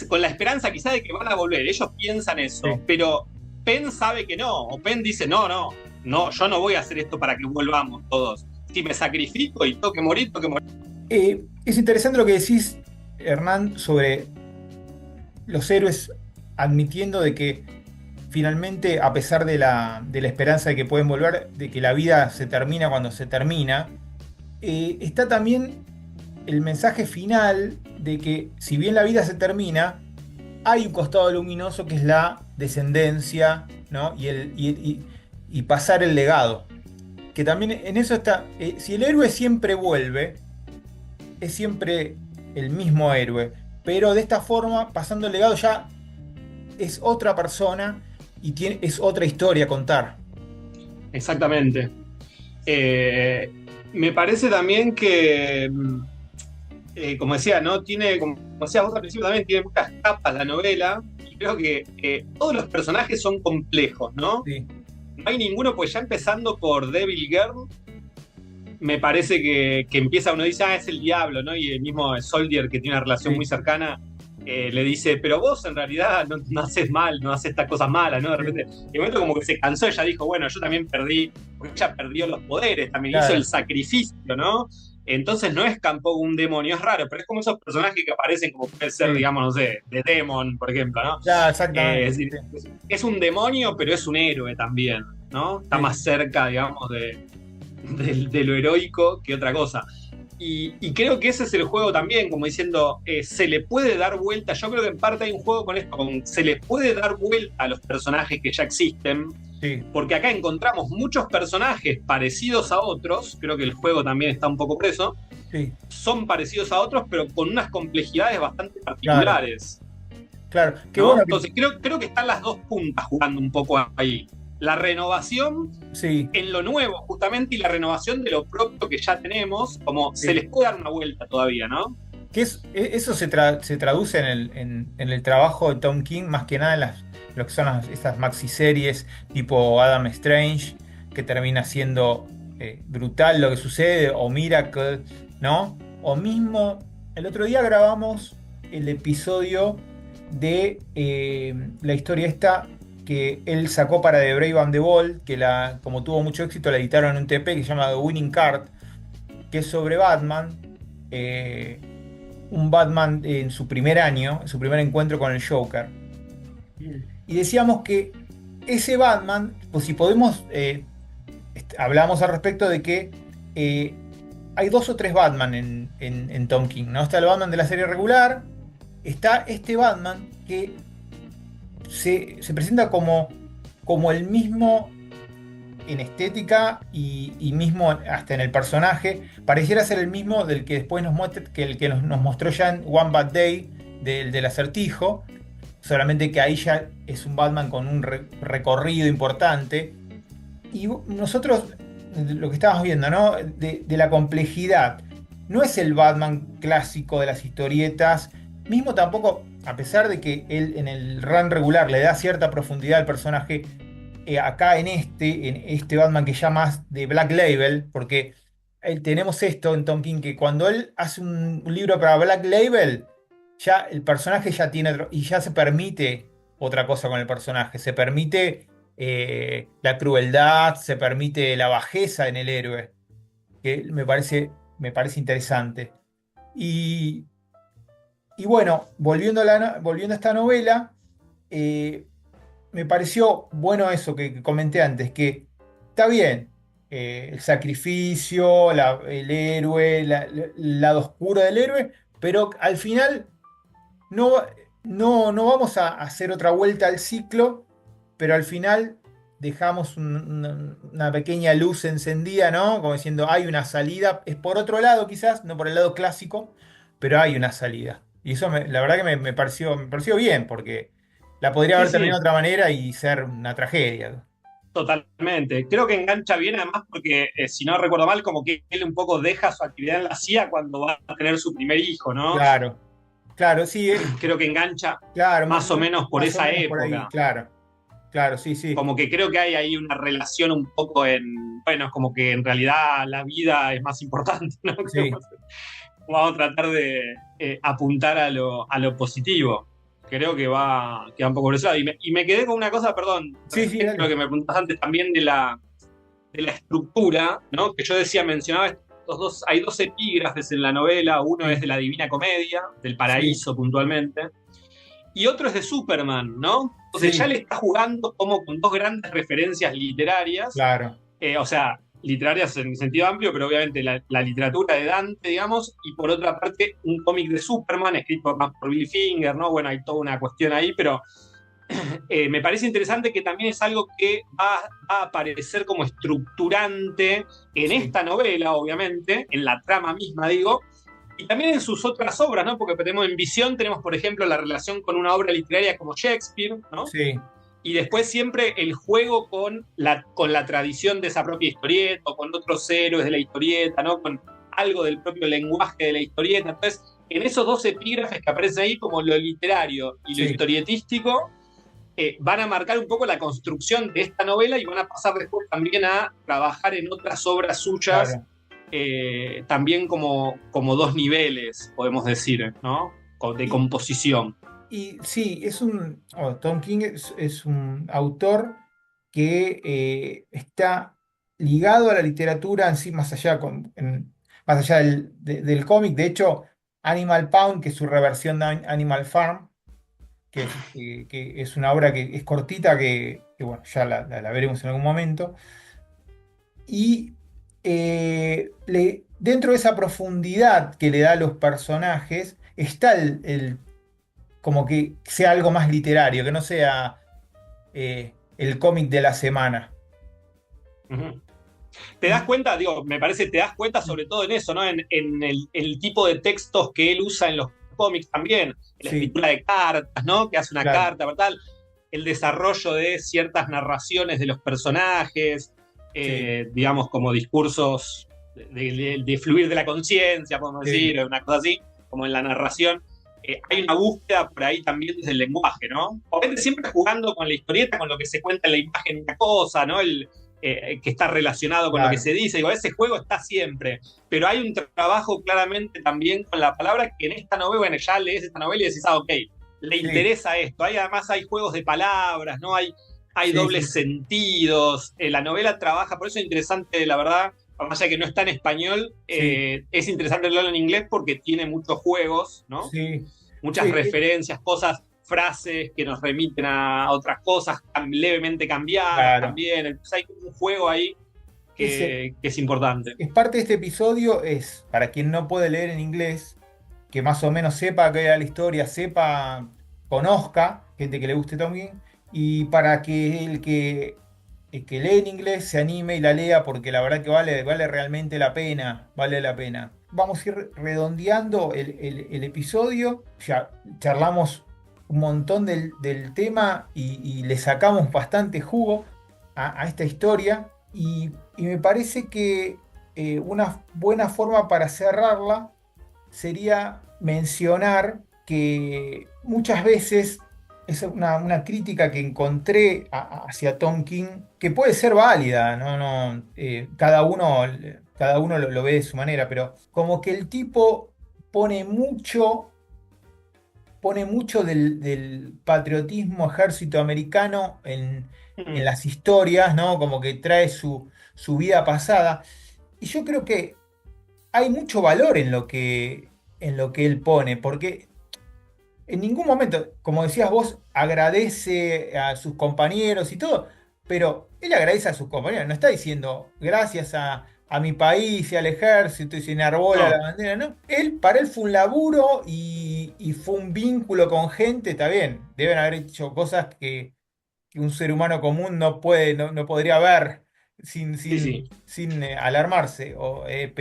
con la esperanza quizá de que van a volver. Ellos piensan eso, pero Penn sabe que no. O Penn dice, no, yo no voy a hacer esto para que volvamos todos. Si me sacrifico y tengo que morir, tengo que morir. Es interesante lo que decís, Hernán, sobre los héroes admitiendo de que finalmente, a pesar de la esperanza de que pueden volver, de que la vida se termina cuando se termina, está también el mensaje final de que si bien la vida se termina, hay un costado luminoso que es la descendencia, ¿no? y pasar el legado. Que también en eso está, si el héroe siempre vuelve, es siempre el mismo héroe, pero de esta forma, pasando el legado ya es otra persona y es otra historia a contar. Exactamente. Me parece también que, como decía, ¿no? Tiene, como decías vos al principio, también tiene muchas capas la novela, y creo que todos los personajes son complejos, ¿no? Sí. No hay ninguno, pues ya empezando por Devil Girl, me parece que empieza, uno dice, es el diablo, ¿no? Y el mismo Soldier, que tiene una relación muy cercana, le dice, pero vos en realidad no haces mal, no haces estas cosas malas, ¿no? De repente, en el momento como que se cansó, ella dijo, bueno, yo también perdí, porque ella perdió los poderes, también hizo el sacrificio, ¿no? Entonces no es tampoco un demonio, es raro, pero es como esos personajes que aparecen como puede ser, digamos, no sé, de Demon, por ejemplo, ¿no? Ya, exactamente. Es decir, es un demonio, pero es un héroe también, ¿no? Está más cerca, digamos, de lo heroico que otra cosa. Y creo que ese es el juego también, como diciendo, se le puede dar vuelta. Yo creo que en parte hay un juego con esto, se le puede dar vuelta a los personajes que ya existen, porque acá encontramos muchos personajes parecidos a otros, creo que el juego también está un poco preso, son parecidos a otros, pero con unas complejidades bastante particulares. Claro. ¿No? Bueno, entonces creo que están las dos puntas jugando un poco ahí. La renovación en lo nuevo, justamente, y la renovación de lo propio que ya tenemos, como se les puede dar una vuelta todavía, ¿no? Que eso se traduce en el trabajo de Tom King, más que nada en lo que son estas maxi-series tipo Adam Strange, que termina siendo brutal lo que sucede, o Miracle, ¿no? O mismo, el otro día grabamos el episodio de la historia esta que él sacó para The Brave and the Bold, que como tuvo mucho éxito, la editaron en un TP que se llama The Winning Card, que es sobre Batman, un Batman en su primer año, en su primer encuentro con el Joker. Y decíamos que ese Batman, pues si podemos, hablamos al respecto de que hay 2 o 3 Batman en Tom King, ¿no? Está el Batman de la serie regular, está este Batman que se presenta como el mismo en estética y mismo hasta en el personaje. Pareciera ser el mismo del que después nos mostró ya en One Bad Day del Acertijo, solamente que ahí ya es un Batman con un recorrido importante. Y nosotros, lo que estábamos viendo, ¿no? De la complejidad. No es el Batman clásico de las historietas, mismo tampoco, a pesar de que él en el run regular le da cierta profundidad al personaje, acá en este Batman que ya más de Black Label, porque tenemos esto en Tom King, que cuando él hace un libro para Black Label, ya el personaje ya tiene y ya se permite otra cosa con el personaje, se permite la crueldad, se permite la bajeza en el héroe, que me parece interesante. Y, y bueno, volviendo a esta novela, me pareció bueno eso que comenté antes, que está bien, el sacrificio, el héroe, el lado oscuro del héroe, pero al final no, no vamos a hacer otra vuelta al ciclo, pero al final dejamos una pequeña luz encendida, ¿no? Como diciendo, hay una salida, es por otro lado quizás, no por el lado clásico, pero hay una salida. Y eso la verdad que me pareció bien, porque la podría Sí, haber sí, terminado de otra manera y ser una tragedia. totalmente. Creo que engancha bien además porque, si no recuerdo mal, como que él un poco deja su actividad en la CIA cuando va a tener su primer hijo, ¿no? Claro, claro, sí, Creo que engancha claro, más o menos por más o esa menos por ahí, época. claro, claro, sí, sí, Como que creo que hay ahí una relación un poco bueno, es como que en realidad la vida es más importante, ¿no? sí, Vamos a tratar de apuntar a lo positivo. Creo que va un poco por eso. Y me quedé con una cosa, perdón, sí, sí, respecto a lo dale. que me preguntas antes también de la estructura, ¿no? Que yo mencionaba hay dos epígrafes en la novela, uno es Sí, de la Divina Comedia, del sí, Paraíso puntualmente, y otro es de Superman, ¿no? Entonces ya sí, le está jugando como con dos grandes referencias literarias, claro, o sea, literarias en sentido amplio, pero obviamente la literatura de Dante, digamos, y por otra parte un cómic de Superman escrito más por Bill Finger, ¿no? Bueno, hay toda una cuestión ahí, pero me parece interesante que también es algo que va a aparecer como estructurante en sí, esta novela, obviamente, en la trama misma, digo, y también en sus otras obras, ¿no? Porque tenemos en Visión, tenemos, por ejemplo, la relación con una obra literaria como Shakespeare, ¿no? sí, Y después siempre el juego con la tradición de esa propia historieta, o con otros héroes de la historieta, ¿no? Con algo del propio lenguaje de la historieta. Entonces, en esos dos epígrafes que aparecen ahí, como lo literario y lo sí, historietístico, van a marcar un poco la construcción de esta novela y van a pasar después también a trabajar en otras obras suyas, claro. también como dos niveles, podemos decir, ¿no? De Y, composición. y sí, Tom King es un autor que está ligado a la literatura en sí, más allá del cómic. De hecho, Animal Pound, que es su reversión de Animal Farm, que es una obra que es cortita, que, bueno, ya la veremos en algún momento. Y dentro de esa profundidad que le da a los personajes, está como que sea algo más literario, que no sea el cómic de la semana. Ujú. Te das Y cuenta, digo, me parece, te das cuenta sobre todo en eso, ¿no? En el tipo de textos que él usa en los cómics también, en la sí, escritura de cartas, ¿no? Que hace una claro, carta, tal, el desarrollo de ciertas narraciones de los personajes, sí, digamos, como discursos de fluir de la conciencia, podemos sí, decir, una cosa así, como en la narración. Hay una búsqueda por ahí también desde el lenguaje, ¿no? Obviamente siempre jugando con la historieta, con lo que se cuenta en la imagen, una cosa, ¿no? Que está relacionado con lo que claro, se dice. Digo, ese juego está siempre, pero hay un trabajo claramente también con la palabra que en esta novela, bueno, ya lees esta novela y decís, ok, le sí, interesa esto. Además hay juegos de palabras, ¿no? Hay sí, dobles sí, sentidos. La novela trabaja, por eso es interesante, la verdad, más allá de que no está en español, sí, es interesante leerlo en inglés porque tiene muchos juegos, ¿no? sí, Muchas sí, referencias, cosas, frases que nos remiten a otras cosas levemente cambiadas claro. también. Entonces hay un juego ahí Ese que es importante. es parte de este episodio, para quien no puede leer en inglés, que más o menos sepa qué era la historia, conozca, gente que le guste Tom King, y para que el que lee en inglés se anime y la lea, porque la verdad que vale realmente la pena, vale la pena. Vamos a ir redondeando el episodio, ya charlamos un montón del tema y le sacamos bastante jugo a esta historia, y me parece que una buena forma para cerrarla sería mencionar que muchas veces es una crítica que encontré hacia Tom King, que puede ser válida, no, cada uno lo ve de su manera, pero como que el tipo pone mucho, pone mucho del patriotismo ejército americano en las historias, ¿no? Como que trae su vida pasada. Y yo creo que hay mucho valor en lo que él pone, porque en ningún momento, como decías vos, agradece a sus compañeros y todo, pero él agradece a sus compañeros, no está diciendo gracias a mi país y al ejército y se enarbola la No, bandera, ¿no? Para él fue un laburo y fue un vínculo con gente, está bien, deben haber hecho cosas que un ser humano común no podría ver sí, sí, sin alarmarse,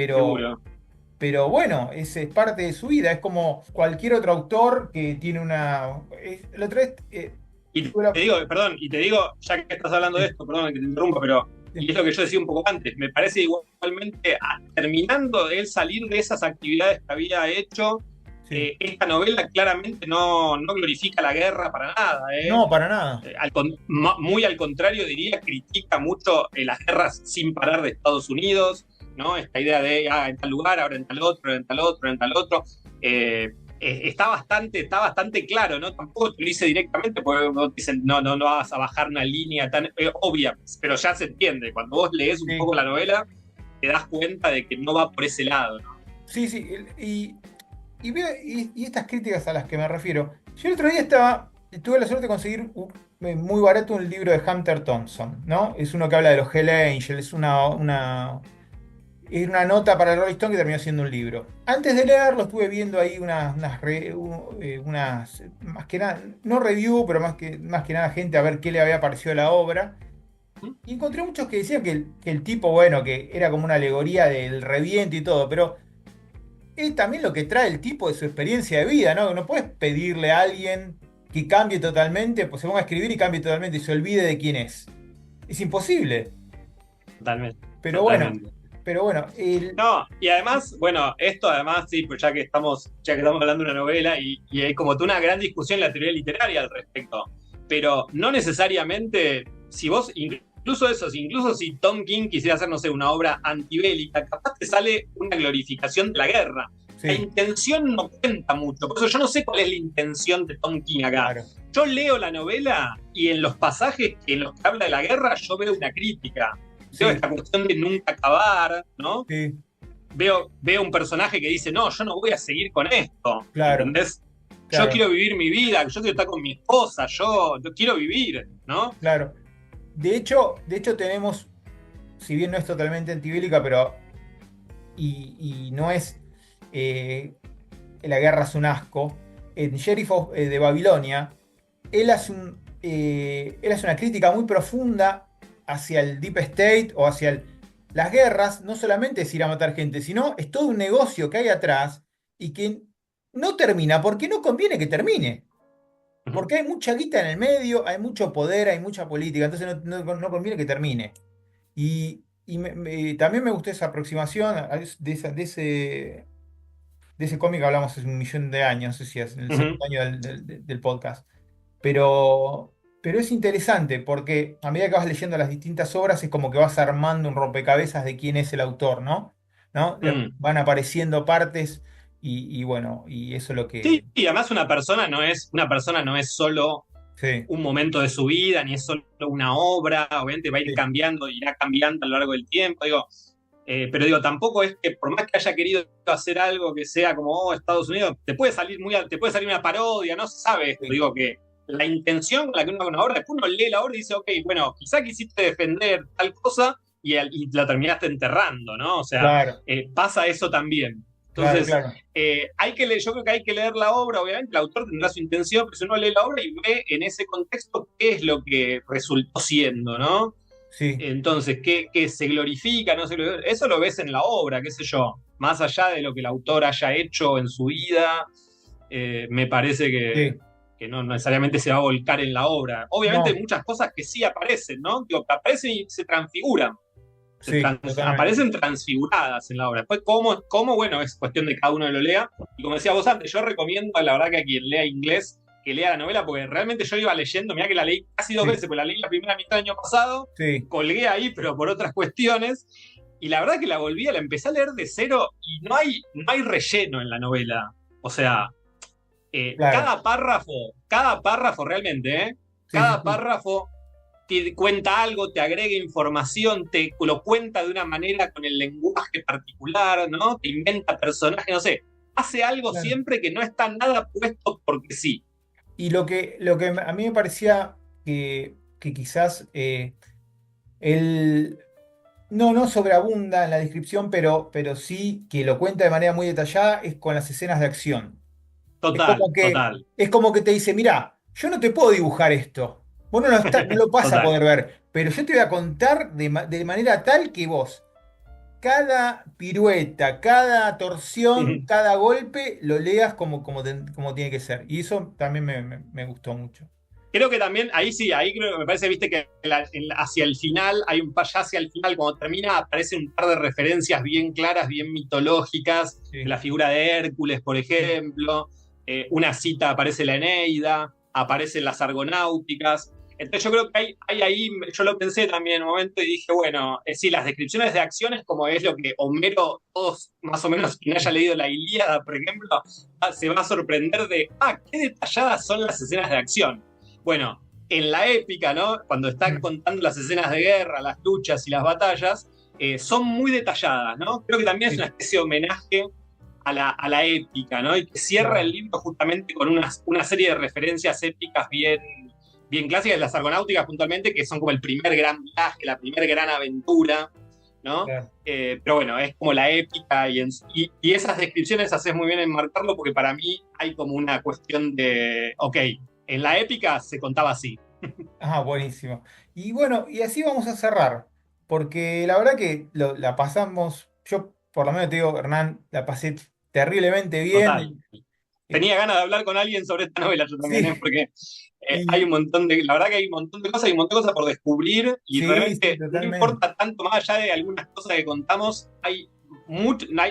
seguro. pero bueno, es parte de su vida. Es como cualquier otro autor que tiene la otra vez. Y tuve la- te digo, perdón, y te digo, ya que estás hablando de sí, esto, perdón que te interrumpa, pero y sí, es lo que yo decía un poco antes, me parece igualmente, terminando de él salir de esas actividades que había hecho, sí. esta novela claramente no glorifica la guerra para nada, ¿eh? No, para nada. Muy al contrario, diría, critica mucho las guerras sin parar de Estados Unidos, ¿no? Esta idea de en tal lugar, ahora en tal otro, en tal otro, en tal otro. Está bastante claro, ¿no? Tampoco te lo dice directamente porque no, dicen, no vas a bajar una línea tan obvia, pero ya se entiende. Cuando vos lees un Sí, poco la novela, te das cuenta de que no va por ese lado, ¿no? sí, sí. Y estas críticas a las que me refiero. Yo el otro día tuve la suerte de conseguir muy barato un libro de Hunter Thompson, ¿no? Es uno que habla de los Hell Angels, es una nota para el Rolling Stone que terminó siendo un libro. Antes de leerlo estuve viendo ahí más que nada, no review, pero más que nada gente a ver qué le había parecido la obra. Y encontré muchos que decían que el tipo, bueno, que era como una alegoría del reviento y todo, pero es también lo que trae el tipo de su experiencia de vida, ¿no? No puedes pedirle a alguien que cambie totalmente, pues se ponga a escribir y cambie totalmente y se olvide de quién es. Es imposible. Totalmente, Pero bueno, totalmente. pero bueno, No, y además, bueno, esto además, sí, pues ya que estamos hablando de una novela y hay como toda una gran discusión en la teoría literaria al respecto, pero no necesariamente, si vos, incluso si Tom King quisiera hacer, no sé, una obra antibélica, capaz te sale una glorificación de la guerra. La sí, intención no cuenta mucho, por eso yo no sé cuál es la intención de Tom King acá. claro. Yo leo la novela y en los pasajes en los que habla de la guerra yo veo una crítica. Veo Sí, esta cuestión de nunca acabar, ¿no? sí, Veo un personaje que dice, no, yo no voy a seguir con esto, claro, ¿entendés? Yo claro, quiero vivir mi vida, yo quiero estar con mi esposa, yo quiero vivir, ¿no? claro. De hecho tenemos, si bien no es totalmente antibélica, pero y no es la guerra es un asco, en de Babilonia, él hace una crítica muy profunda hacia el Deep State o hacia las guerras. No solamente es ir a matar gente, sino es todo un negocio que hay atrás y que no termina porque no conviene que termine. Ujú. Porque hay mucha guita en el medio, hay mucho poder, hay mucha política, entonces no conviene que termine. También me gustó esa aproximación de ese cómic que hablamos hace un millón de años, no sé si es en el Ujú. segundo año del podcast. Pero es interesante porque a medida que vas leyendo las distintas obras es como que vas armando un rompecabezas de quién es el autor, ¿no? ¿No? Mm. Van apareciendo partes y bueno, y eso es lo Sí, que... y además una persona no es solo Sí, un momento de su vida, ni es solo una obra, obviamente va a ir sí, cambiando, irá cambiando a lo largo del tiempo, digo, pero digo, tampoco es que por más que haya querido hacer algo que sea como Estados Unidos, te puede salir una parodia, no se sabe esto, sí, digo que la intención con la que uno hace una obra, después uno lee la obra y dice, ok, bueno, quizá quisiste defender tal cosa y la terminaste enterrando, ¿no? O sea, claro. pasa eso también. Claro, Entonces, claro. yo creo que hay que leer la obra, obviamente, el autor tendrá su intención, pero si uno lee la obra y ve en ese contexto qué es lo que resultó siendo, ¿no? Sí, Entonces, ¿qué se glorifica? No se glorifica? Eso lo ves en la obra, qué sé yo, más allá de lo que el autor haya hecho en su vida, me parece sí. que no necesariamente se va a volcar en la obra. Obviamente hay No, muchas cosas que sí aparecen, ¿no? Digo, que aparecen y se transfiguran, sí, totalmente. aparecen transfiguradas en la obra. Después, bueno, es cuestión de que cada uno lo lea. Y como decía vos antes, yo recomiendo, la verdad, que a quien lea inglés, que lea la novela, porque realmente yo iba leyendo, mirá que la leí casi dos Sí, veces, porque la leí la primera mitad del año pasado, sí, colgué ahí, pero por otras cuestiones. Y la verdad que la empecé a leer de cero y no hay relleno en la novela. O sea, claro. cada párrafo realmente, Sí, sí, cada sí. párrafo te cuenta algo, te agrega información, te lo cuenta de una manera con el lenguaje particular, ¿no? Te inventa personajes, no sé, hace algo Claro. siempre que no está nada puesto porque sí. Y lo que a mí me parecía que quizás él no sobreabunda en la descripción, pero sí que lo cuenta de manera muy detallada, es con las escenas de acción. Es Total, como que, total, es como que te dice, mira, yo no te puedo dibujar esto. Vos no lo vas a total. poder ver, pero yo te voy a contar de manera tal que vos, cada pirueta, cada torsión, cada golpe, lo leas como tiene que ser. Y eso también me gustó mucho. Creo que también, ahí sí, ahí creo que me parece, viste, que hacia el final, ya hacia el final, cuando termina, aparece un par de referencias bien claras, bien mitológicas, de Sí, la figura de Hércules, por sí, ejemplo, una cita aparece la Eneida, aparecen las Argonáuticas. Entonces yo creo que hay ahí, yo lo pensé también en un momento y dije, bueno, sí, las descripciones de acciones, como es lo que Homero, todos más o menos quien haya leído la Ilíada, por ejemplo, se va a sorprender de, qué detalladas son las escenas de acción. Bueno, en la épica, ¿no? Cuando está mm, contando las escenas de guerra, las luchas y las batallas, son muy detalladas, ¿no? Creo que también es una sí, especie de homenaje a la épica, ¿no? Y que cierra el claro. libro justamente con una serie de referencias épicas bien clásicas, las argonáuticas puntualmente, que son como el primer gran viaje, la primera gran aventura, ¿no? Claro. Pero bueno, es como la épica y esas descripciones haces muy bien en marcarlo porque para mí hay como una cuestión de, ok, en la épica se contaba así. Buenísimo. Y bueno, y así vamos a cerrar, porque la verdad que la pasamos, yo por lo menos te digo, Hernán, la pasé terriblemente Total. bien. Eh, Tenía ganas de hablar con alguien sobre esta novela yo también, Sí, porque hay un y montón la verdad que hay un montón de cosas, hay un montón de cosas por descubrir y sí, sí, realmente no totalmente. importa tanto más allá de algunas cosas que contamos,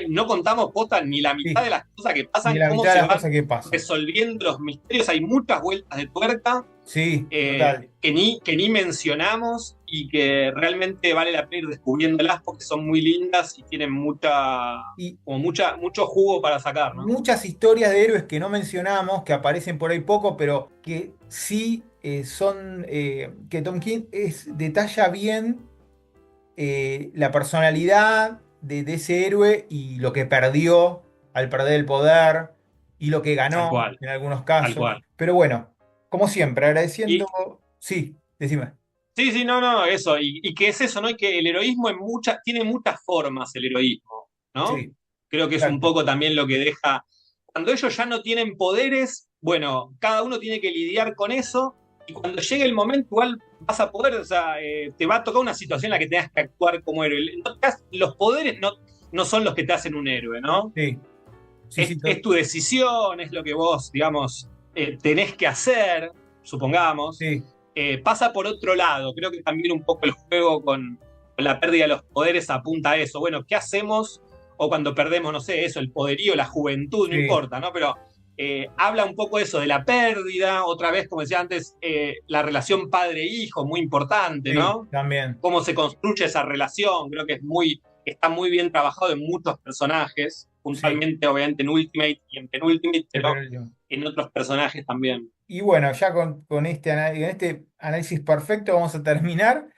no contamos posta ni la mitad Sí, de las cosas que ni pasan, la cómo mitad de se las van cosas que pasan. resolviendo los misterios, hay muchas vueltas de tuerca Sí, total. que ni mencionamos y que realmente vale la pena ir descubriéndolas porque son muy lindas y tienen Y mucho jugo para sacar, ¿no? muchas historias de héroes que no mencionamos, que aparecen por ahí poco, pero que sí que Tom King detalla bien la personalidad de ese héroe y lo que perdió al perder el poder y lo que Tal ganó cual, en algunos tal casos. cual. Pero bueno, como siempre, agradeciendo. Y Sí, decime. sí, sí, no, eso. Y que es eso, ¿no? Y que el heroísmo tiene muchas formas, el heroísmo, ¿no? Sí, Creo que es un exacto. poco también lo que deja. Cuando ellos ya no tienen poderes, bueno, cada uno tiene que lidiar con eso. Y cuando llegue el momento, igual vas a poder, o sea, te va a tocar una situación en la que tengas que actuar como héroe. Los poderes no son los que te hacen un héroe, ¿no? Sí, sí, sí, Es tu decisión, es lo que vos, digamos, tenés que hacer, supongamos. sí, Pasa por otro lado. Creo que también un poco el juego con la pérdida de los poderes apunta a eso. Bueno, ¿qué hacemos? O cuando perdemos, no sé, eso, el poderío, la juventud, no sí, importa, ¿no? Pero habla un poco eso de la pérdida, otra vez, como decía antes, la relación padre-hijo, muy importante, sí, ¿no? también. Cómo se construye esa relación, creo que está muy bien trabajado en muchos personajes, Sí, puntualmente, obviamente, en Ultimate y en Penultimate, el pero penúltimo. en otros personajes también. Y bueno, ya con este análisis perfecto vamos a terminar.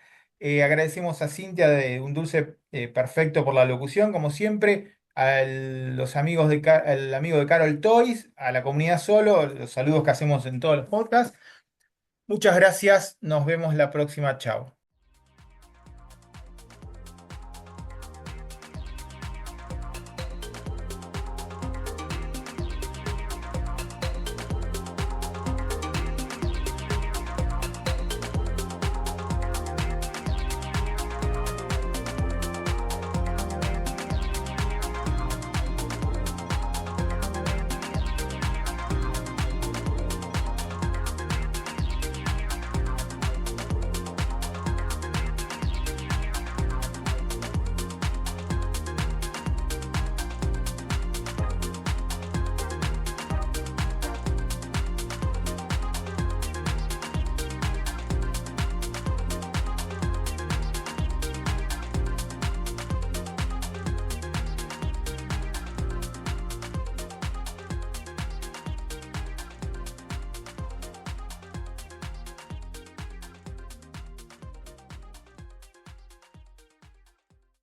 Agradecemos a Cintia de Un Dulce Perfecto por la locución, como siempre, los amigos al amigo de Carol Toys, a la comunidad Solo, los saludos que hacemos en todos los podcasts. Muchas gracias, nos vemos la próxima, chao.